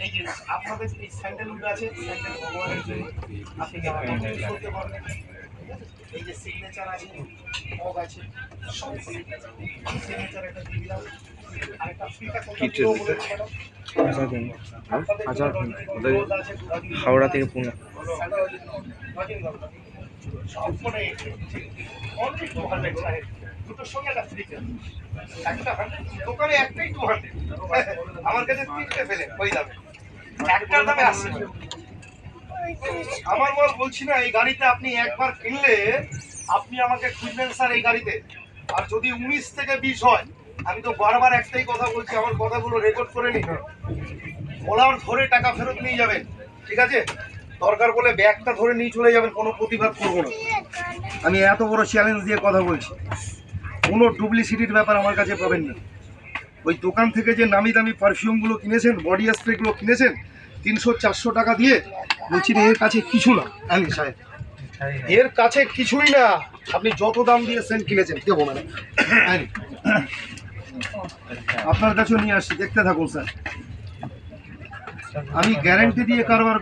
এই যে আপনাদের এই স্যান্ডেলউড আছে, স্যান্ডেল ভগবানের জন্য আপনি করতে পারবেন। এই যে সিগনেচার আছে, মগ আছে, সব সিগনেচার একটা দিয়ে দিলাম। আরেকটা ফ্রিটা হাওড়া থেকে পুনে। দুটোর সঙ্গে একটা ফ্রি একটা দোকানে একটাই 200, আমার কাছে 3টে ফেলে ওই দামে, একটার দামে 80 টাকা। আমার মাল বলছি না, এই গাড়িতে আপনি একবার কিনলে আপনি আমাকে খুঁজবেন স্যার এই গাড়িতে। আর যদি 19 থেকে 20 হয়, আমি তো বারবার একটাই কথা বলছি, আমার কথাগুলো রেকর্ড করে নিন, বলার ধরে টাকা ফেরত নিয়ে যাবেন, ঠিক আছে? দরকার বলে ব্যাগটা ধরে নিয়ে চলে যাবেন, কোনো প্রতিবাদ করবো না। আমি এত বড় চ্যালেঞ্জ দিয়ে কথা বলছি, কোনো ডুপ্লিসিটির ব্যাপার আমার কাছে পাবেন না। ওই দোকান থেকে যে নামি দামি পারফিউমগুলো কিনেছেন, বডি স্প্রেগুলো কিনেছেন 300-400 টাকা দিয়ে, বলছি এর কাছে কিছু না। আমি সাহেব, এর কাছে কিছুই না। আপনি যত দাম দিয়ে সেন্ট কিনেছেন দেবো মানে আপনার কাছেও নিয়ে আসছি, দেখতে থাকুন স্যার। আমি গ্যারান্টি দিয়ে কারবার